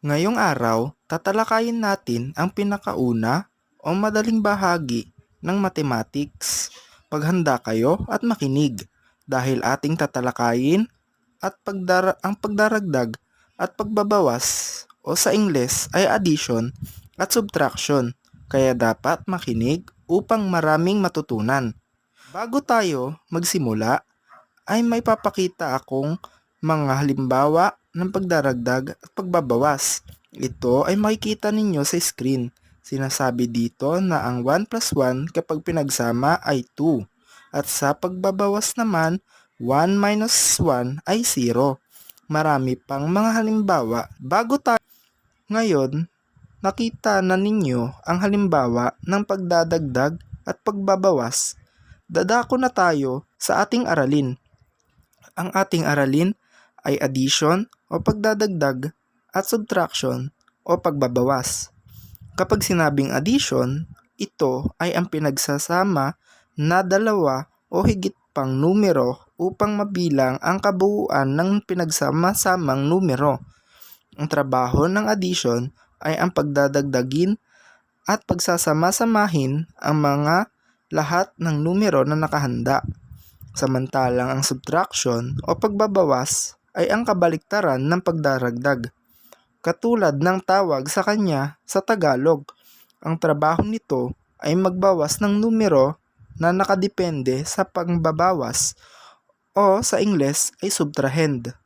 Ngayong araw, tatalakayin natin ang pinakauna o madaling bahagi ng mathematics. Paghanda kayo at makinig dahil ating tatalakayin at ang pagdaragdag at pagbabawas o sa Ingles ay addition at subtraction. Kaya dapat makinig upang maraming matutunan. Bago tayo magsimula, ay may papakita akong mga halimbawa ng pagdaragdag at pagbabawas. Ito ay makikita ninyo sa screen. Sinasabi dito na ang 1 plus 1 kapag pinagsama ay 2. At sa pagbabawas naman, 1 minus 1 ay 0. Marami pang mga halimbawa. Bago tayo ngayon, nakita na ninyo ang halimbawa ng pagdadagdag at pagbabawas. Dadako na tayo sa ating aralin. Ang ating aralin ay addition o pagdadagdag at subtraction o pagbabawas. Kapag sinabing addition, ito ay ang pinagsasama na dalawa o higit pang numero upang mabilang ang kabuuan ng pinagsama-samang numero. Ang trabaho ng addition ay ang pagdadagdagin at pagsasama-samahin ang mga lahat ng numero na nakahanda. Samantalang ang subtraction o pagbabawas ay ang kabaliktaran ng pagdaragdag. Katulad ng tawag sa kanya sa Tagalog, ang trabaho nito ay magbawas ng numero na nakadepende sa pagbabawas o sa Ingles ay subtrahend.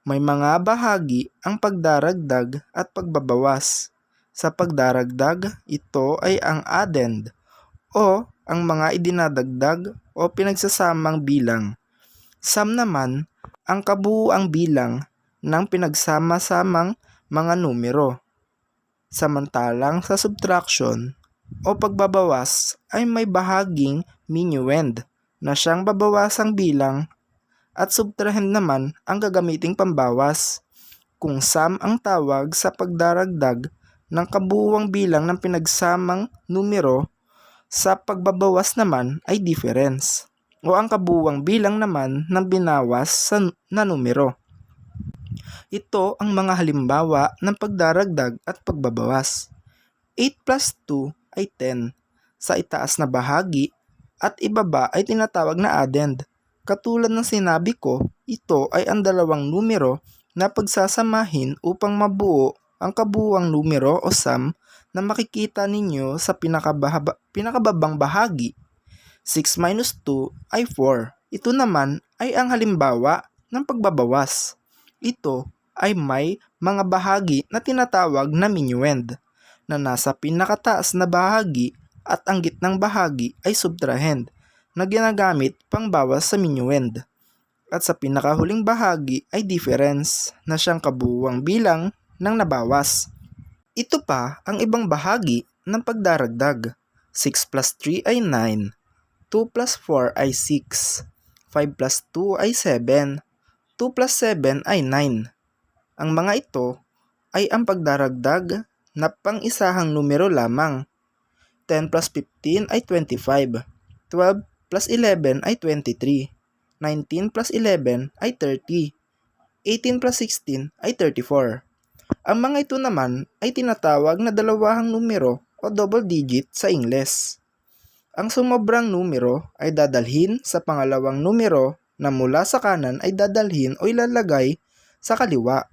May mga bahagi ang pagdaragdag at pagbabawas. Sa pagdaragdag, ito ay ang addend o ang mga idinadagdag o pinagsasamang bilang. Sum naman ang kabuuang bilang ng pinagsama-samang mga numero. Samantalang sa subtraction o pagbabawas ay may bahaging minuend na siyang babawasang bilang at subtrahend naman ang gagamiting pambawas. Kung sum ang tawag sa pagdaragdag ng kabuuang bilang ng pinagsamang numero, sa pagbabawas naman ay difference o ang kabuuang bilang naman ng binawas na numero. Ito ang mga halimbawa ng pagdaragdag at pagbabawas. 8 plus 2 ay 10. Sa itaas na bahagi at ibaba ay tinatawag na addend. Katulad ng sinabi ko, ito ay ang dalawang numero na pagsasamahin upang mabuo ang kabuuang numero o sum na makikita ninyo sa pinakababang bahagi. 6 minus 2 ay 4. Ito naman ay ang halimbawa ng pagbabawas. Ito ay may mga bahagi na tinatawag na minuend na nasa pinakataas na bahagi at ang gitnang bahagi ay subtrahend na ginagamit pang bawas sa minuend. At sa pinakahuling bahagi ay difference na siyang kabuuang bilang ng nabawas. Ito pa ang ibang bahagi ng pagdaragdag. 6 plus 3 ay 9, 2 plus 4 ay 6, 5 plus 2 ay 7, 2 plus 7 ay 9. Ang mga ito ay ang pagdaragdag na pang-isahang numero lamang. 10 plus 15 ay 25, 12 plus 11 ay 23, 19 plus 11 ay 30, 18 plus 16 ay 34. Ang mga ito naman ay tinatawag na dalawahang numero o double digit sa Ingles. Ang sumobrang numero ay dadalhin sa pangalawang numero na mula sa kanan ay dadalhin o ilalagay sa kaliwa.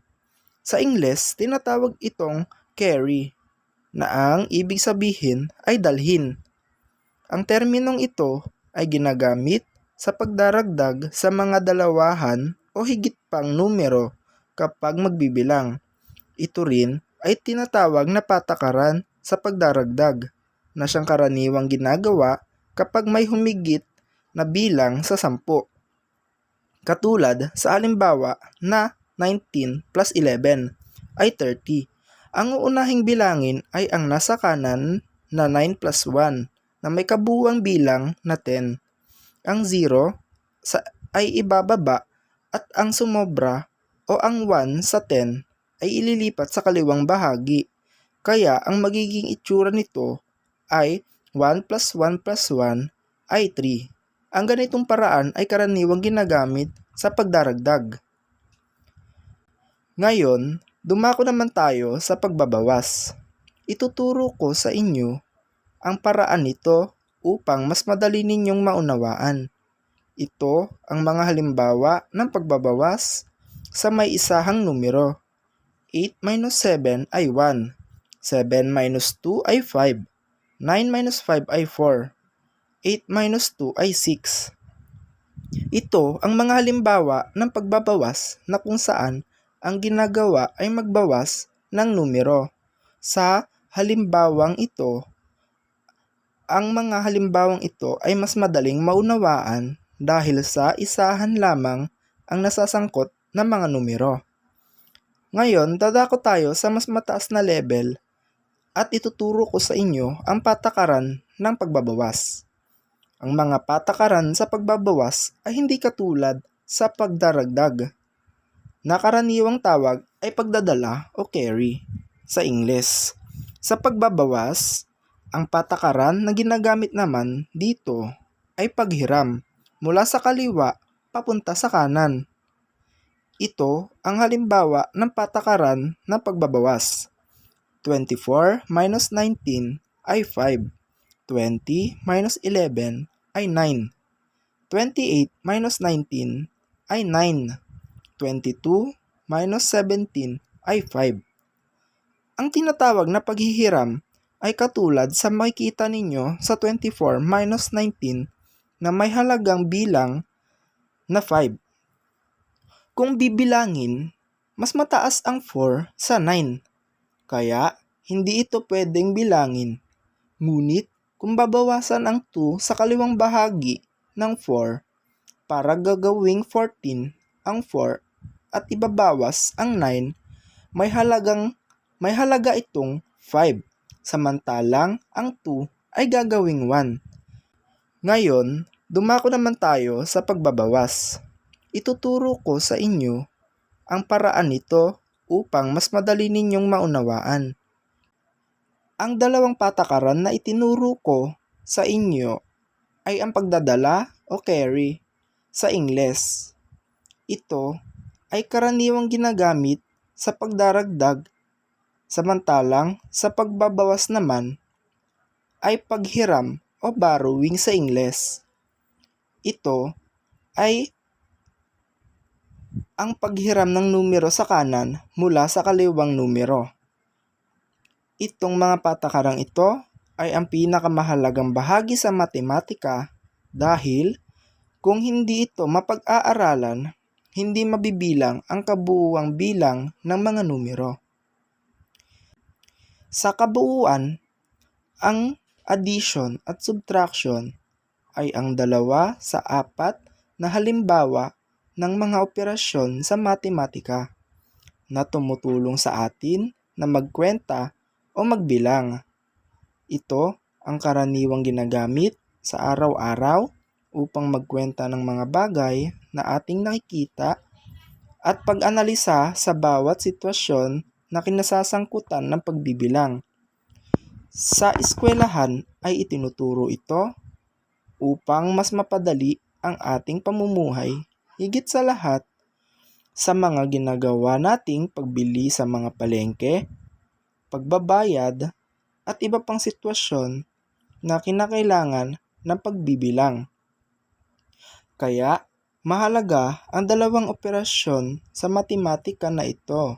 Sa Ingles, tinatawag itong carry, na ang ibig sabihin ay dalhin. Ang terminong ito ay ginagamit sa pagdaragdag sa mga dalawahan o higit pang numero kapag magbibilang. Ito rin ay tinatawag na patakaran sa pagdaragdag na siyang karaniwang ginagawa kapag may humigit na bilang sa 10. Katulad sa halimbawa na 19 plus 11 ay 30. Ang uunahing bilangin ay ang nasa kanan na 9 plus 1 na may kabuuang bilang na 10. Ang 0 ay ibababa at ang sumobra o ang 1 sa 10 ay ililipat sa kaliwang bahagi. Kaya ang magiging itsura nito ay 1 plus 1 plus 1 ay 3. Ang ganitong paraan ay karaniwang ginagamit sa pagdaragdag. Ngayon, Dumako naman tayo sa pagbabawas. Ituturo ko sa inyo ang paraan nito upang mas madali ninyong maunawaan. Ito ang mga halimbawa ng pagbabawas sa may isahang numero. 8 minus 7 ay 1. 7 minus 2 ay 5. 9 minus 5 ay 4. 8 minus 2 ay 6. Ito ang mga halimbawa ng pagbabawas na kung saan ang ginagawa ay magbawas ng numero. Sa halimbawang ito, ang mga halimbawang ito ay mas madaling maunawaan dahil sa isahan lamang ang nasasangkot ng mga numero. Ngayon, dadako tayo sa mas mataas na level at ituturo ko sa inyo ang patakaran ng pagbabawas. Ang mga patakaran sa pagbabawas ay hindi katulad sa pagdaragdag, na karaniwang tawag ay pagdadala o carry sa Ingles. Sa pagbabawas, ang patakaran na ginagamit naman dito ay paghiram mula sa kaliwa papunta sa kanan. Ito ang halimbawa ng patakaran ng pagbabawas. 24 minus 19 ay 5. 20 minus 11 ay 9. 28 minus 19 ay 9. 22 minus 17 ay 5. Ang tinatawag na paghihiram ay katulad sa makikita ninyo sa 24 minus 19 na may halagang bilang na 5. Kung bibilangin, mas mataas ang 4 sa 9. Kaya, hindi ito pwedeng bilangin. Ngunit, kung babawasan ang 2 sa kaliwang bahagi ng 4 para gagawing 14 ang 4 at ibabawas ang 9, may halaga itong 5, samantalang ang 2 ay gagawing 1. Ngayon, dumako naman tayo sa pagbabawas. Ituturo ko sa inyo ang paraan nito upang mas madali ninyong maunawaan. Ang dalawang patakaran na itinuro ko sa inyo ay ang pagdadala o carry sa Ingles. Ito ay karaniwang ginagamit sa pagdaragdag, samantalang sa pagbabawas naman ay paghiram o borrowing sa Ingles. Ito ay ang paghiram ng numero sa kanan mula sa kaliwang numero. Itong mga patakarang ito ay ang pinakamahalagang bahagi sa matematika dahil kung hindi ito mapag-aaralan, hindi mabibilang ang kabuuang bilang ng mga numero. Sa kabuuan, ang addition at subtraction ay ang 2 sa 4 na halimbawa ng mga operasyon sa matematika na tumutulong sa atin na magkwenta o magbilang. Ito ang karaniwang ginagamit sa araw-araw upang magkwenta ng mga bagay na ating nakikita at pag-analisa sa bawat sitwasyon na kinasasangkutan ng pagbibilang. Sa eskwelahan ay itinuturo ito upang mas mapadali ang ating pamumuhay, higit sa lahat sa mga ginagawa nating pagbili sa mga palengke, pagbabayad, at iba pang sitwasyon na kinakailangan ng pagbibilang. Kaya, mahalaga ang dalawang operasyon sa matematika na ito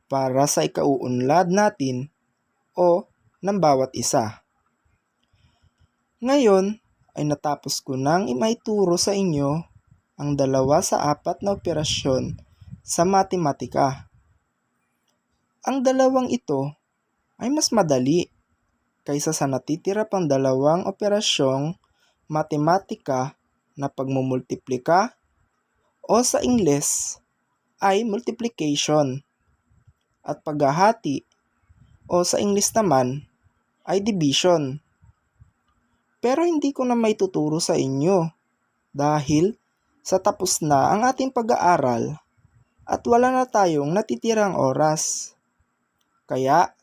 para sa ikauunlad natin o ng bawat isa. Ngayon ay natapos ko nang imaituro sa inyo ang 2 sa 4 na operasyon sa matematika. Ang dalawang ito ay mas madali kaysa sa natitira pang 2 operasyong matematika na pagmumultiplika o sa Ingles ay multiplication at paghahati o sa Ingles naman ay division. Pero hindi ko na maituturo sa inyo dahil sa tapos na ang ating pag-aaral at wala na tayong natitirang oras. Kaya,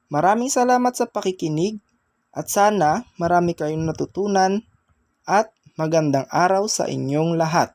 maraming salamat sa pakikinig at sana marami kayong natutunan at magandang araw sa inyong lahat.